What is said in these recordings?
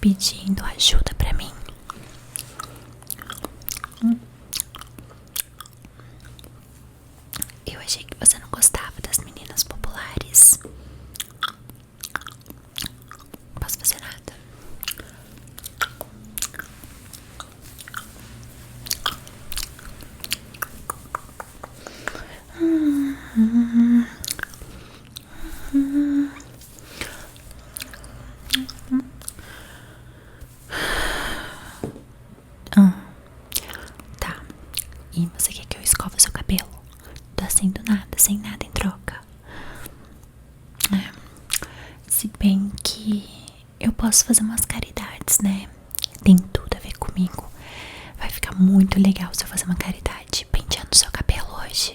pedindo ajuda pra mim. Eu achei que você não gostava das meninas populares. Não posso fazer nada. Tá. E você quer que eu escova seu cabelo? Tô assim do nada, sem nada em troca. Se bem que eu posso fazer umas caridades, né? Tem tudo a ver comigo. Vai ficar muito legal se eu fazer uma caridade penteando seu cabelo hoje.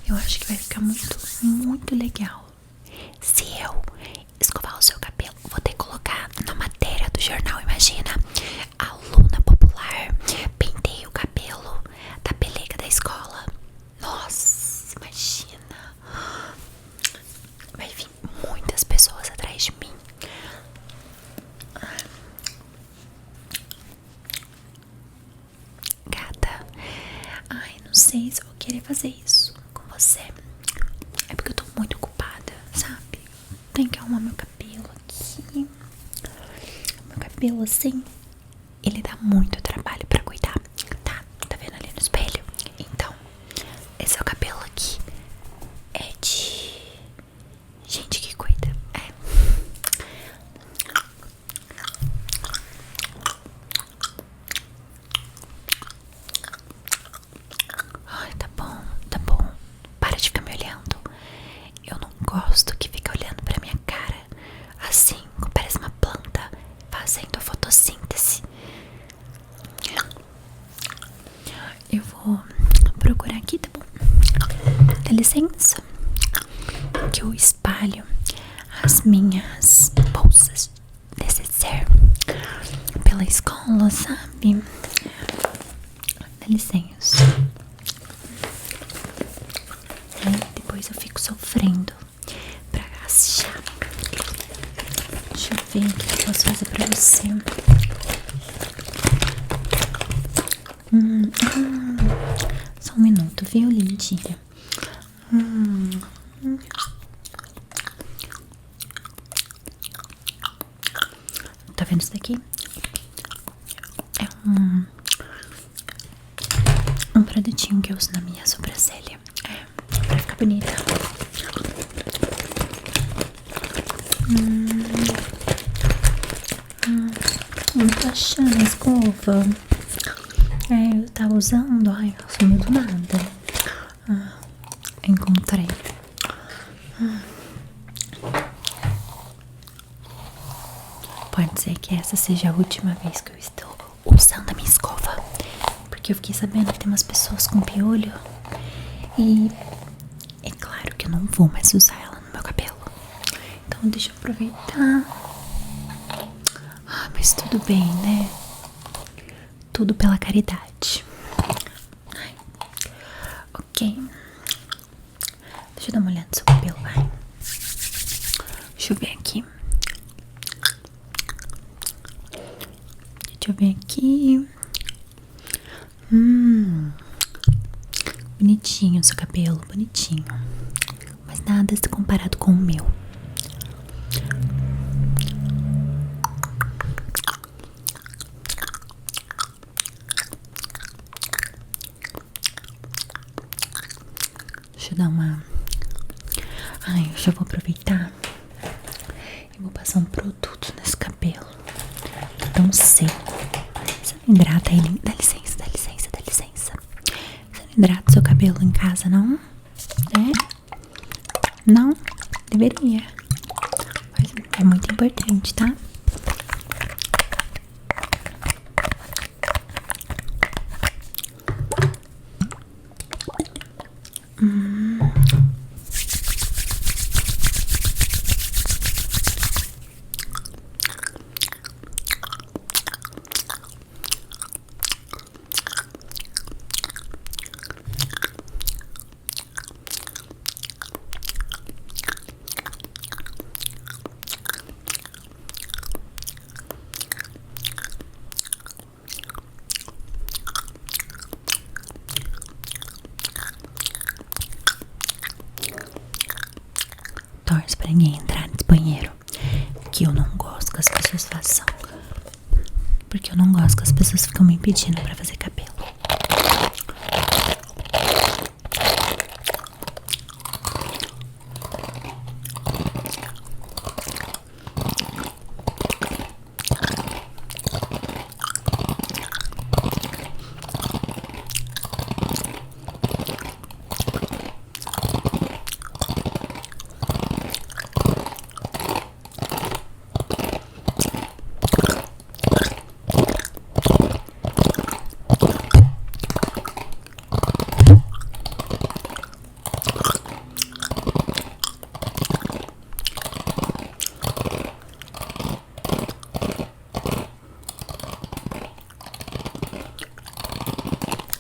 Eu acho que vai ficar muito legal. Se eu escovar o seu cabelo, vou ter que colocar na matéria do jornal, imagina. Aluna popular penteia o cabelo da pelega da escola. Nossa, imagina. Vai vir muitas pessoas atrás de mim. Gata, ai, não sei se eu vou querer fazer isso com você. É porque eu tô muito ocupada, sabe? Tenho que arrumar meu cabelo aqui. Meu cabelo assim, ele dá muito trabalho pra cuidar. Tá vendo ali no espelho? Então, esse é o cabelo aqui. É de gente que cuida. Ai, tá bom. Para de ficar me olhando. Eu não gosto que fica olhando pra minha cara assim, parece uma planta fazendo a fotossíntese. Eu vou procurar aqui, tá bom? Dá licença, que eu espalho as minhas bolsas necessaire pela escola, sabe? Dá licença. Depois eu fico sofrendo pra achar. Deixa eu ver o que eu posso fazer pra você. Só um minuto, viu, lindinha? Tá vendo isso daqui? É um produtinho que eu uso na minha sobrancelha. Pra ficar bonita. Não tô achando a escova. Eu tava usando. Ai, sumiu do nada. Encontrei. Pode ser que essa seja a última vez que eu estou usando a minha escova, porque eu fiquei sabendo que tem umas pessoas com piolho. E é claro que eu não vou mais usar ela no meu cabelo. Então deixa eu aproveitar. Mas tudo bem, né? Tudo pela caridade. Ok. Deixa eu dar uma olhada no seu cabelo, vai. Deixa eu ver aqui. Deixa eu ver aqui. Bonitinho o seu cabelo, bonitinho. Mas nada se comparado com o meu. Deixa eu dar uma... eu já vou aproveitar e vou passar um produto nesse cabelo. Tá tão seco. Você não hidrata ele? Dá licença. Você não hidrata seu cabelo em casa, não? Não? Deveria. Mas é muito importante, tá? mais pra ninguém entrar nesse banheiro. Que eu não gosto que as pessoas façam. Porque eu não gosto que as pessoas ficam me pedindo pra fazer cabelo.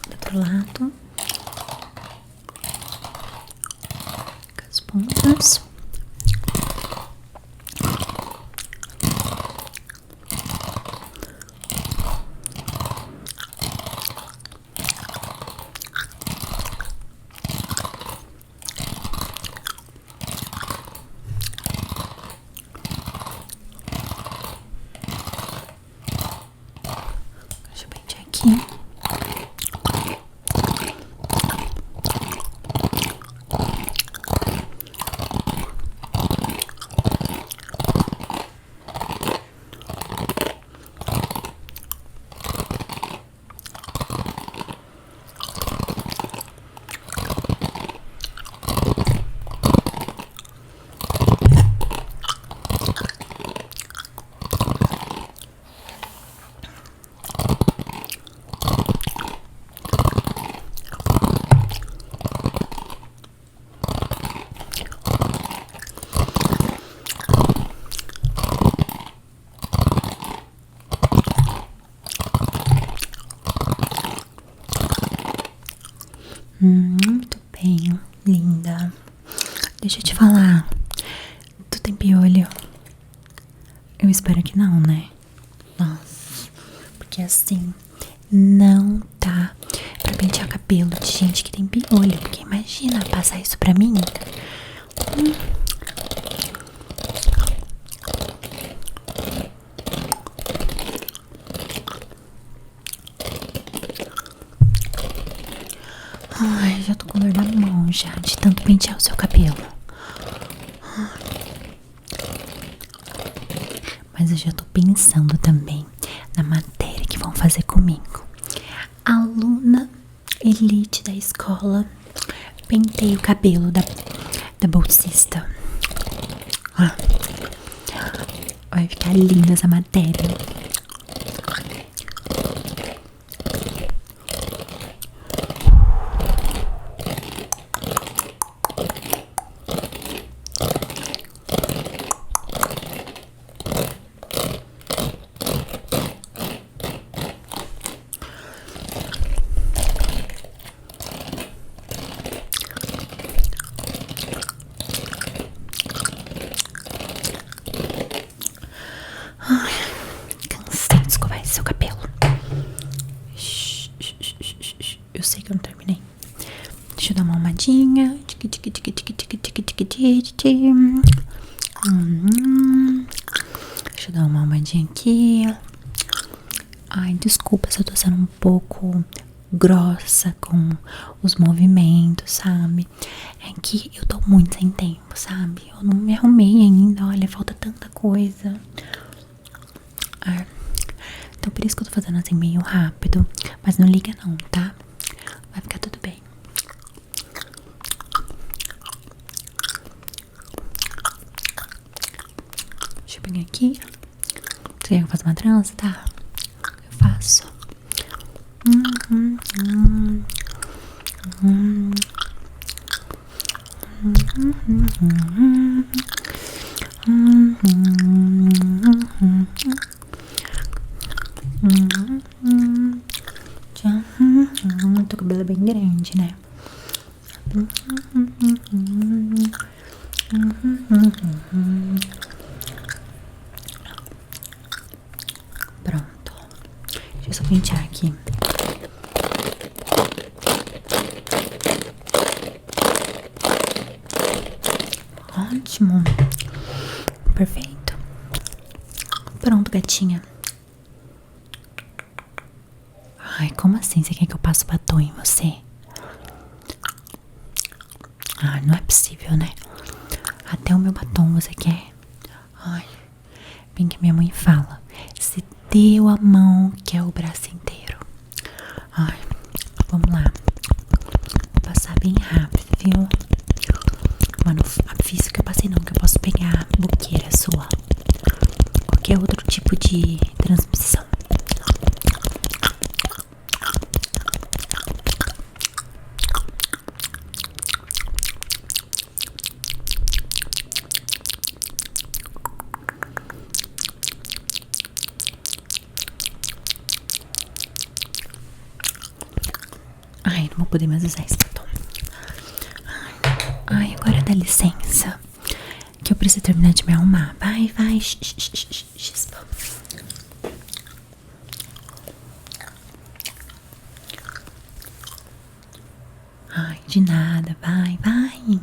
Do outro lado, com as pontas. Deixa eu pentear aqui. Muito bem, linda. Deixa eu te falar. Tu tem piolho? Eu espero que não, né? Nossa, porque assim não tá pra pentear cabelo de gente que tem piolho. Porque imagina passar isso pra mim. Ai, já tô com dor na mão já, de tanto pentear o seu cabelo. Mas eu já tô pensando também na matéria que vão fazer comigo. Aluna elite da escola penteia o cabelo da bolsista. Vai ficar linda essa matéria. Cansei de escovar esse seu cabelo. Eu sei que eu não terminei. Deixa eu dar uma arrumadinha. Deixa eu dar uma arrumadinha aqui. Ai, desculpa se eu tô sendo um pouco grossa com os movimentos, sabe? É que eu tô muito sem tempo, sabe? Eu não me arrumei ainda, olha, falta tanta coisa. Então por isso que eu tô fazendo assim meio rápido. Mas não liga não, tá? Vai ficar tudo bem. Deixa eu pegar aqui. Você quer que eu faça uma trança? Tá? Eu faço. Teu cabelo é bem grande, né? Pronto. Deixa eu só pentear aqui. Ótimo. perfeito. Pronto, gatinha. Ai, como assim? Você quer que eu passe batom em você? Ai, não é possível, né? Até o meu batom você quer? Ai, bem que minha mãe fala, se deu a mão, quer o braço inteiro. Ai, vamos lá. Vou passar bem rápido, viu? Mano, avisa que eu passei não, que eu posso pegar boqueira sua. Qualquer outro tipo de transmissão. Ai, não vou poder mais usar esse batom. Ai, agora dá licença, que eu preciso terminar de me arrumar. Vai, vai. Ai, de nada. Vai, vai.